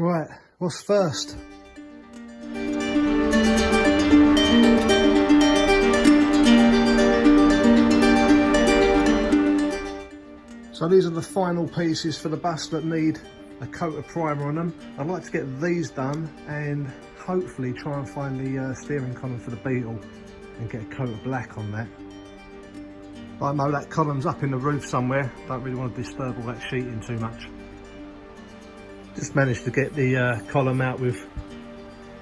Right, what's first? So these are the final pieces for the bus that need a coat of primer on them. I'd like to get these done and hopefully try and find the steering column for the Beetle and get a coat of black on that. I know that column's up in the roof somewhere, don't really want to disturb all that sheeting too much. Just managed to get the column out with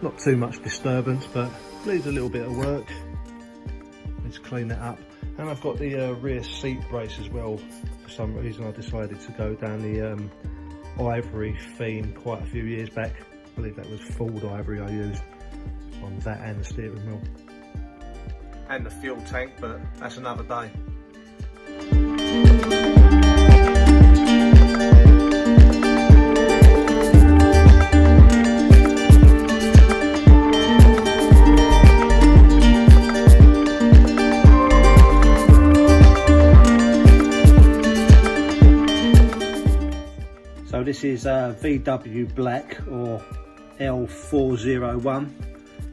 not too much disturbance, but needs a little bit of work. Let's clean that up. And I've got the rear seat brace as well. For some reason I decided to go down the ivory theme quite a few years back. I believe that was Ford ivory I used on that and the steering wheel. And the fuel tank, but that's another day. So this is VW Black or L401,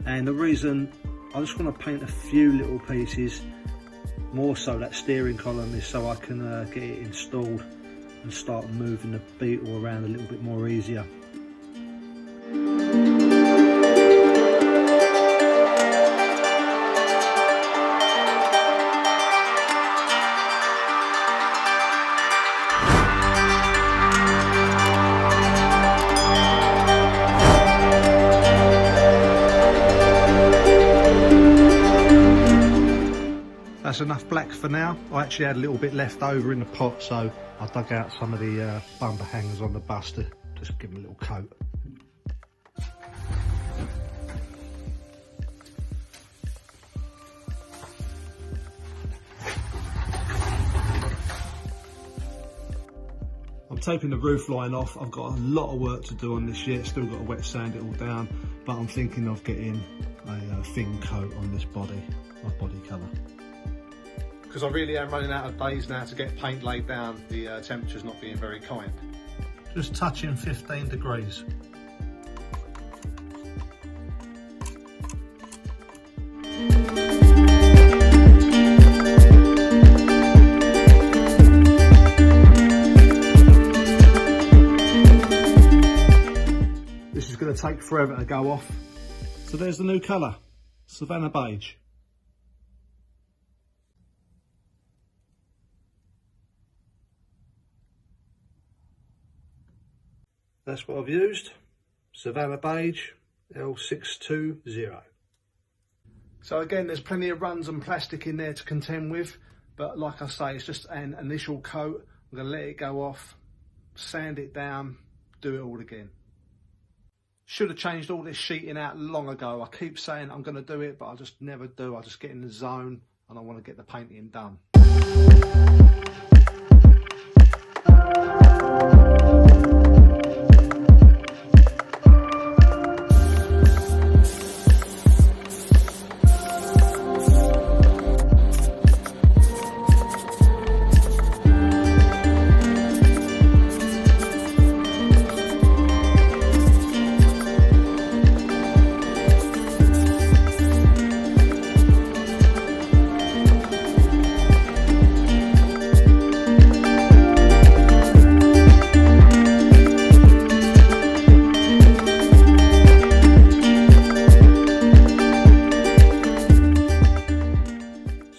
and the reason I just want to paint a few little pieces, more so that steering column, is so I can get it installed and start moving the Beetle around a little bit more easier. That's enough black for now. I actually had a little bit left over in the pot, so I dug out some of the bumper hangers on the bus to just give them a little coat. I'm taping the roof line off. I've got a lot of work to do on this yet. Still got to wet sand it all down, but I'm thinking of getting a thin coat on this body, my body colour. Because I really am running out of days now to get paint laid down. The temperature's not being very kind. Just touching 15 degrees. This is going to take forever to go off. So there's the new colour, Savannah Beige. That's what I've used, Savannah Beige L620. So again, there's plenty of runs and plastic in there to contend with, but like I say, it's just an initial coat. I'm going to let it go off, sand it down, do it all again. Should have changed all this sheeting out long ago. I keep saying I'm going to do it, but I just never do. I just get in the zone and I want to get the painting done.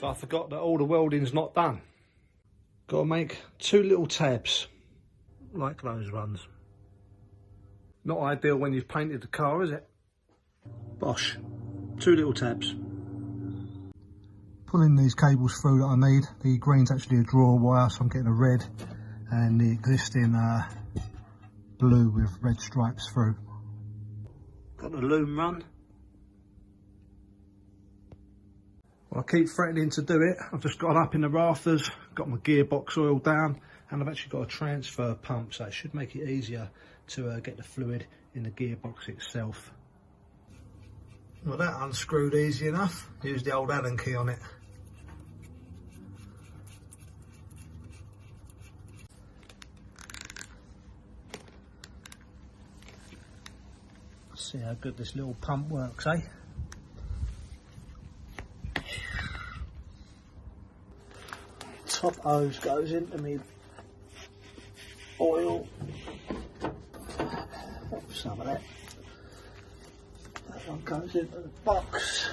I forgot that all the welding's not done. Got to make two little tabs, like those ones. Not ideal when you've painted the car, is it? Bosh, two little tabs. Pulling these cables through that I need. The green's actually a draw wire, so I'm getting a red, and the existing blue with red stripes through. Got the loom run. Well, I keep threatening to do it. I've just got up in the rafters, got my gearbox oiled down, and I've actually got a transfer pump, so it should make it easier to get the fluid in the gearbox itself. Well, that unscrewed easy enough. Use the old Allen key on it. See how good this little pump works, eh? Top hose goes into me oil. Some of that. That one goes into the box.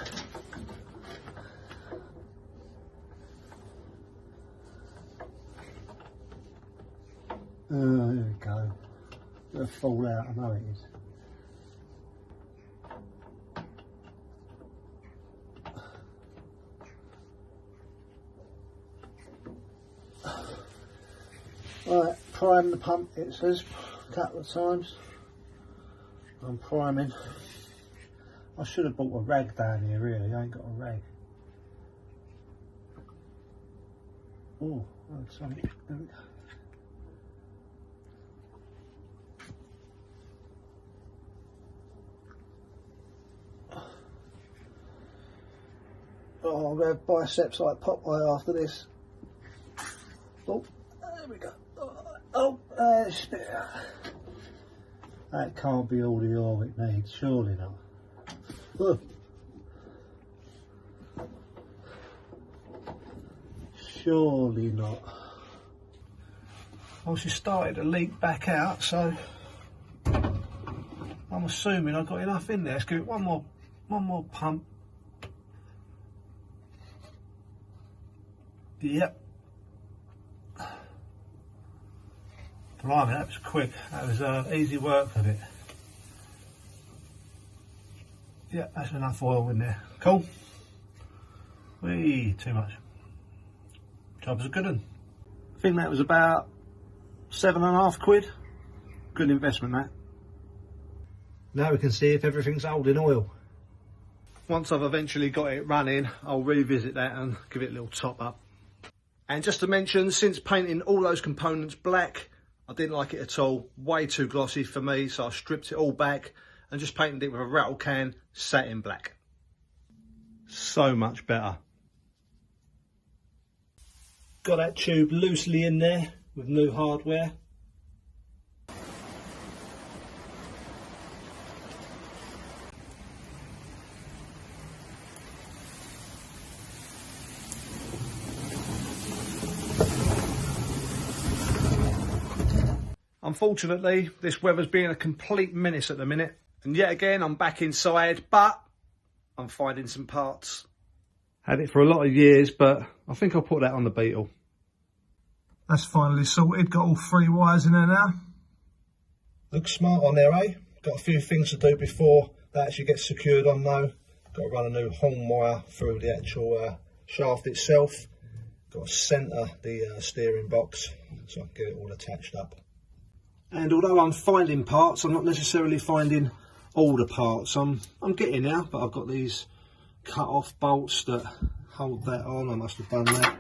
There we go. It'll fall out, I know it is. Right, prime the pump, it says a couple of times. I'm priming. I should have bought a rag down here really, I ain't got a rag. Oh, something. There we go. Oh, I'm going to have biceps like Popeye after this. Oh, there we go. Oh, that can't be all the oil it needs, surely not. Look. Surely not. Well, she started to leak back out, so I'm assuming I've got enough in there. Let's give it one more pump. Yep. Blimey, that was quick. That was easy work of it. Yeah, that's enough oil in there. Cool. Whee, too much. Job's a good one. I think that was about £7.5. Good investment, that. Now we can see if everything's holding oil. Once I've eventually got it running, I'll revisit that and give it a little top up. And just to mention, since painting all those components black, I didn't like it at all. Way too glossy for me, so I stripped it all back and just painted it with a rattle can satin black. So much better. Got that tube loosely in there with new hardware. Unfortunately, this weather's being a complete menace at the minute. And yet again, I'm back inside, but I'm finding some parts. Had it for a lot of years, but I think I'll put that on the Beetle. That's finally sorted. Got all 3 wires in there now. Looks smart on there, eh? Got a few things to do before that actually gets secured on though. Got to run a new horn wire through the actual shaft itself. Got to centre the steering box so I can get it all attached up. And although I'm finding parts, I'm not necessarily finding all the parts. I'm getting there, but I've got these cut off bolts that hold that on. I must have done that.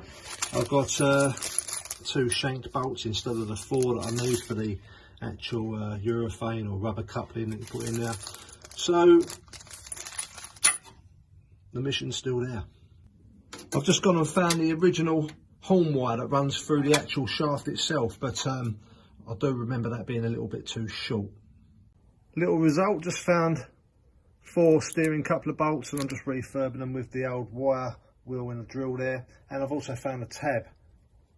I've got 2 shanked bolts instead of the 4 that I need for the actual urethane or rubber coupling that you put in there. So the mission's still there. I've just gone and found the original horn wire that runs through the actual shaft itself, but I do remember that being a little bit too short. Little result, just found 4 steering coupler bolts and I'm just refurbing them with the old wire wheel and the drill there. And I've also found a tab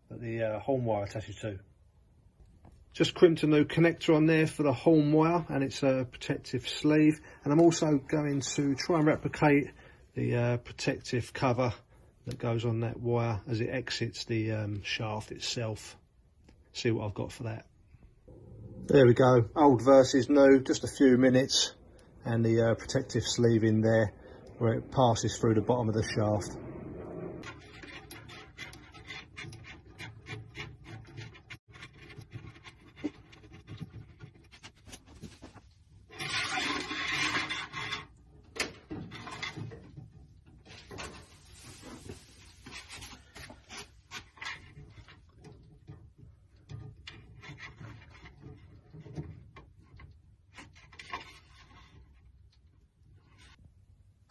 that the horn wire attaches to. Just crimped a new connector on there for the horn wire and it's a protective sleeve. And I'm also going to try and replicate the protective cover that goes on that wire as it exits the shaft itself. See what I've got for that. There we go, old versus new, just a few minutes, and the protective sleeve in there where it passes through the bottom of the shaft.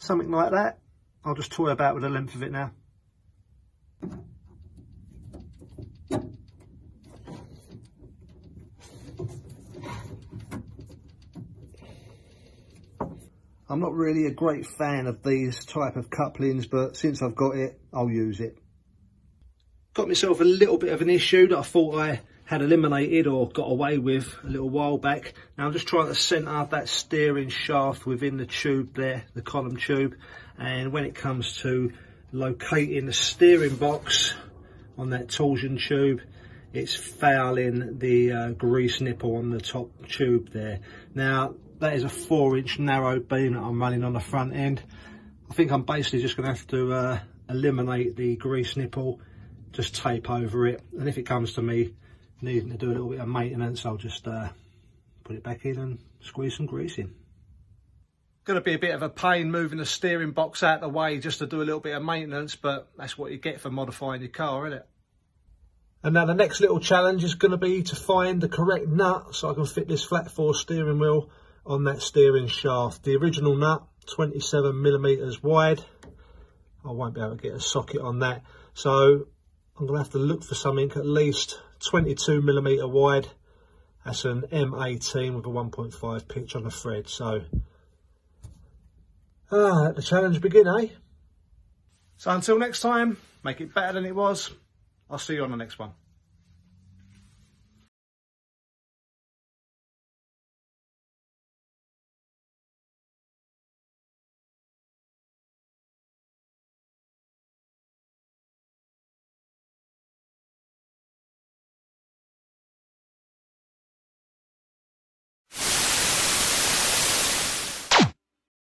Something like that. I'll just toy about with the length of it now. I'm not really a great fan of these type of couplings, but since I've got it, I'll use it. Got myself a little bit of an issue that I thought I had eliminated or got away with a little while back. Now I'm just trying to centre that steering shaft within the tube there, the column tube, and when it comes to locating the steering box on that torsion tube, it's fouling the grease nipple on the top tube there. Now that is a 4-inch narrow beam that I'm running on the front end. I think I'm basically just going to have to eliminate the grease nipple, just tape over it, and if it comes to me needing to do a little bit of maintenance, I'll just put it back in and squeeze some grease in. Going to be a bit of a pain moving the steering box out of the way just to do a little bit of maintenance, but that's what you get for modifying your car, isn't it? And now the next little challenge is going to be to find the correct nut so I can fit this flat 4 steering wheel on that steering shaft. The original nut, 27mm wide. I won't be able to get a socket on that, so I'm going to have to look for something at least 22mm wide. That's an M18 with a 1.5 pitch on the thread. So let the challenge begin, eh? So until next time, make it better than it was. I'll see you on the next one.